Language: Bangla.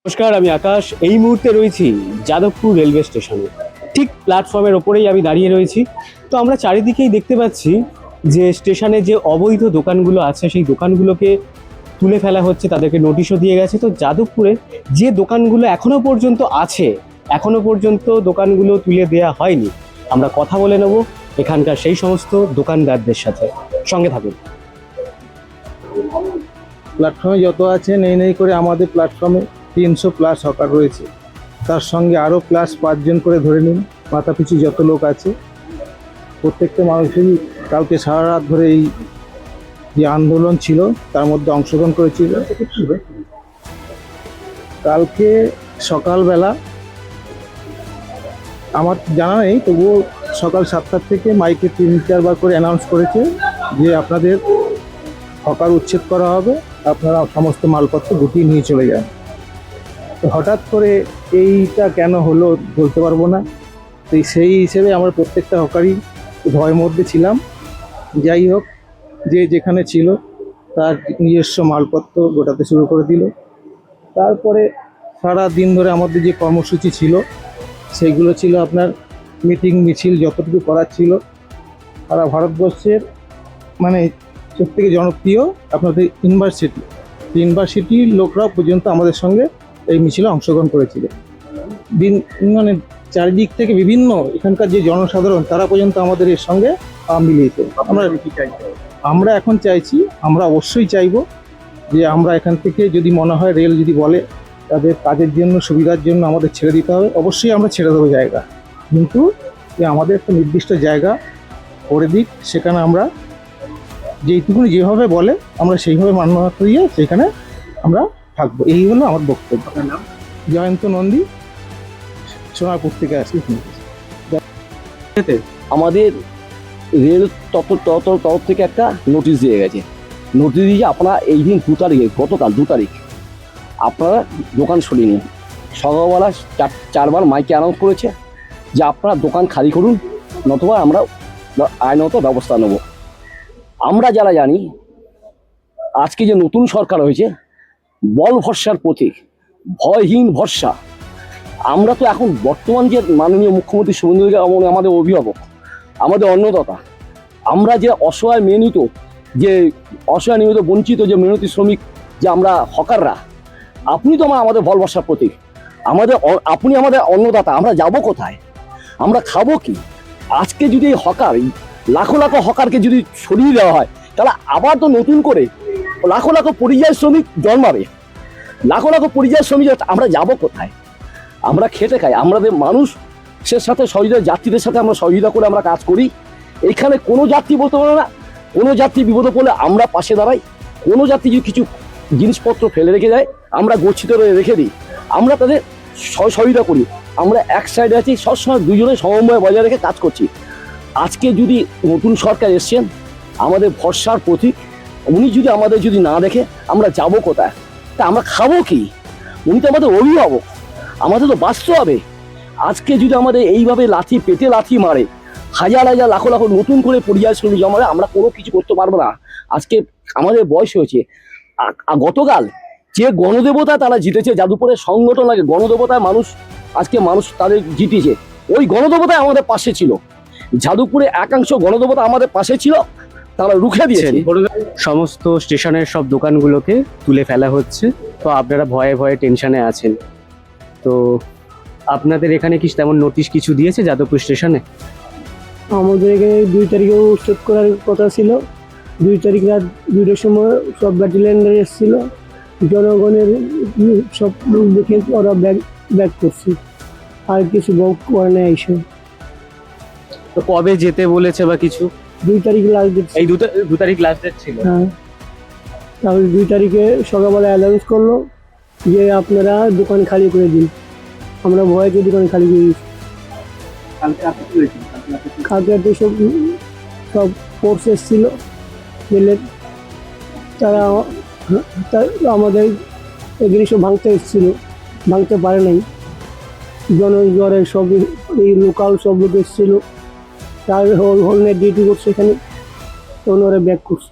নমস্কার, আমি আকাশ। এই মুহূর্তে রয়েছি যাদবপুর রেলওয়ে স্টেশনে, ঠিক প্ল্যাটফর্মের ওপরেই আমি দাঁড়িয়ে রয়েছি। তো আমরা চারিদিকেই দেখতে পাচ্ছি যে স্টেশনে যে অবৈধ দোকানগুলো আছে সেই দোকানগুলোকে তুলে ফেলা হচ্ছে, তাদেরকে নোটিশও দিয়ে গেছে। তো যাদবপুরে যে দোকানগুলো এখনো পর্যন্ত আছে, এখনো পর্যন্ত দোকানগুলো তুলে দেয়া হয়নি। আমরা কথা বলে নেব এখানকার সেই সমস্ত দোকানদারদের সাথে। সঙ্গে থাকুন। প্ল্যাটফর্মে যত আছে নেই নেই করে আমাদের প্ল্যাটফর্মে 300+ হকার রয়েছে, তার সঙ্গে আরও প্লাস 5 জন করে ধরে নিন, মাথাপিছু যত লোক আছে। প্রত্যেকটা মানুষই কালকে সারা রাত ধরে এই যে আন্দোলন ছিল তার মধ্যে অংশগ্রহণ করেছিল। কালকে সকালবেলা আমার জানা নেই, তবুও সকাল 7টা থেকে মাইকে 3-4বার করে অ্যানাউন্স করেছে যে আপনাদের হকার উচ্ছেদ করা হবে, আপনারা সমস্ত মালপত্র গুটিয়ে নিয়ে চলে যান। তো হঠাৎ করে এইটা কেন হলো বলতে পারবো না। তো সেই হিসেবে আমরা প্রত্যেকটা হকারই ভয়ের মধ্যে ছিলাম। যাই হোক, যে যেখানে ছিল তার নিজস্ব মালপত্র গোটাতে শুরু করে দিল। তারপরে সারা দিন ধরে আমাদের যে কর্মসূচি ছিল সেইগুলো ছিল আপনার মিটিং মিছিল যতটুকু করার ছিল। সারা ভারতবর্ষের মানে সবথেকে জনপ্রিয় আপনাদের ইউনিভার্সিটির লোকরাও পর্যন্ত আমাদের সঙ্গে এই মিছিলে অংশগ্রহণ করেছিল। মানে চারিদিক থেকে বিভিন্ন এখানকার যে জনসাধারণ তারা পর্যন্ত আমাদের এর সঙ্গে মিলিয়েছে। আমরা এখন চাইছি, আমরা অবশ্যই চাইব যে আমরা এখান থেকে যদি মনে হয় রেল যদি বলে তাদের কাজের জন্য সুবিধার জন্য আমাদের ছেড়ে দিতে হবে, অবশ্যই আমরা ছেড়ে দেবো জায়গা, কিন্তু যে আমাদের একটা নির্দিষ্ট জায়গা করে দিক, সেখানে আমরা যেইটুকুনি যেভাবে বলে আমরা সেইভাবে মান্যতা করিয়ে সেখানে আমরা থাকবো। এই হলো আমার বক্তব্য। জয়ন্ত নন্দী, সোনারপুর থেকে আসি। আমাদের রেল তরফ থেকে একটা নোটিশ দিয়ে গেছে। নোটিশ দিয়ে আপনারা এই দিন 2 তারিখে, গতকাল 2 তারিখ আপনারা দোকান সরিয়ে নিন। সকালবেলা 4বার মাইকে অ্যানাউন্স করেছে যে আপনারা দোকান খালি করুন, নতুবা আমরা আইনত ব্যবস্থা নেব। আমরা যারা জানি আজকে যে নতুন সরকার হয়েছে বল ভরসার প্রতীক, ভয়হীন ভরসা। আমরা তো এখন বর্তমান যে মাননীয় মুখ্যমন্ত্রী শুভেন্দু অধিকারী আমাদের অভিভাবক, আমাদের অন্নদাতা, আমরা যে অসহায় মেহনত, যে অসহায় নিয়মিত বঞ্চিত যে মেহনতি শ্রমিক, যে আমরা হকাররা, আপনি তো আমাদের বল ভরসার প্রতীক, আপনি আমাদের অন্নদাতা। আমরা যাব কোথায়? আমরা খাবো কি? আজকে যদি এই হকার, লাখো লাখো হকারকে যদি সরিয়ে দেওয়া হয়, তাহলে আবার তো নতুন করে লাখো লাখো পরিযায়ী শ্রমিক জন্মাবে। লাখো লাখো পরিযায়ী শ্রমিক, আমরা যাব কোথায়? আমরা খেটে খাই, আমাদের মানুষের সাথে সহযোগিতা, যাত্রীদের সাথে আমরা সহযোগিতা করে আমরা কাজ করি। এখানে কোনো যাত্রী বলতে পারে না, কোনো যাত্রী বিপদে পড়লে আমরা পাশে দাঁড়াই। কোনো যাত্রী যদি কিছু জিনিসপত্র ফেলে রেখে যায় আমরা গচ্ছিত রেখে দিই, আমরা তাদের সহযোগিতা করি। আমরা এক সাইডে আছি, সবসময় দুজনে সমন্বয় বজায় রেখে কাজ করছি। আজকে যদি নতুন সরকার এসছেন আমাদের ভরসার প্রতীক, উনি যদি আমাদের যদি না দেখে আমরা যাব কোথায়? তা আমরা খাবো কি? উনি তো আমাদের অভিভাবক, আমাদের তো বাঁচতে হবে। আজকে যদি আমাদের এইভাবে লাথি পেটে লাথি মারে, হাজার হাজার লাখো লাখো নতুন করে পরিযায়ী শ্রমিক জমালে, আমরা কোনো কিছু করতে পারবো না। আজকে আমাদের বয়স হয়েছে। গতকাল যে গণদেবতা তারা জিতেছে, যাদবপুরের সংগঠন লাগে গণদেবতায় আজকে মানুষ তাদের জিতেছে। ওই গণদেবতায় আমাদের পাশে ছিল, যাদবপুরে একাংশ গণদেবতা আমাদের পাশে ছিল, তারা রুখে দিয়েছে। সমস্ত স্টেশনের সব দোকানগুলোকে তুলে ফেলা হচ্ছে। তো আপনারা ভয়ে ভয়ে টেনশনে আছেন। তো আপনাদের এখানে কি তেমন নোটিশ কিছু দিয়েছে যাদবপুর স্টেশনে? আমাদের এখানে 2 তারিখে উচ্ছেদ করার কথা ছিল। 2 তারিখ রাত 2টার সময় সব ব্যাটালিয়ানরা এসেছিল, জনগণের সব লোক দেখে ওরা ব্যাক করছে, আর কিছু বক করে না এইসব। তো কবে যেতে বলেছে বা কিছু? 2 তারিখ লাস্ট ডেট। এই 2 তারিখ লাস্ট ডেট ছিল। হ্যাঁ, তাহলে 2 তারিখে সকালবেলা অ্যানাউন্স করলো যে আপনারা দোকান খালি করে দিন। আমরা ভয়তে দোকান খালি করে দিচ্ছি। কালকে সব ফোর্স এসেছিল রেলের, তারা আমাদের এগুলি সব ভাঙতে এসেছিল, ভাঙতে পারে নাই। জনজ্বরের সব এই লোকাল সব লোক এসেছিল, তার হোল নাইট ডিউটি করছে এখানে, তো ওনারা ব্যাক করছে।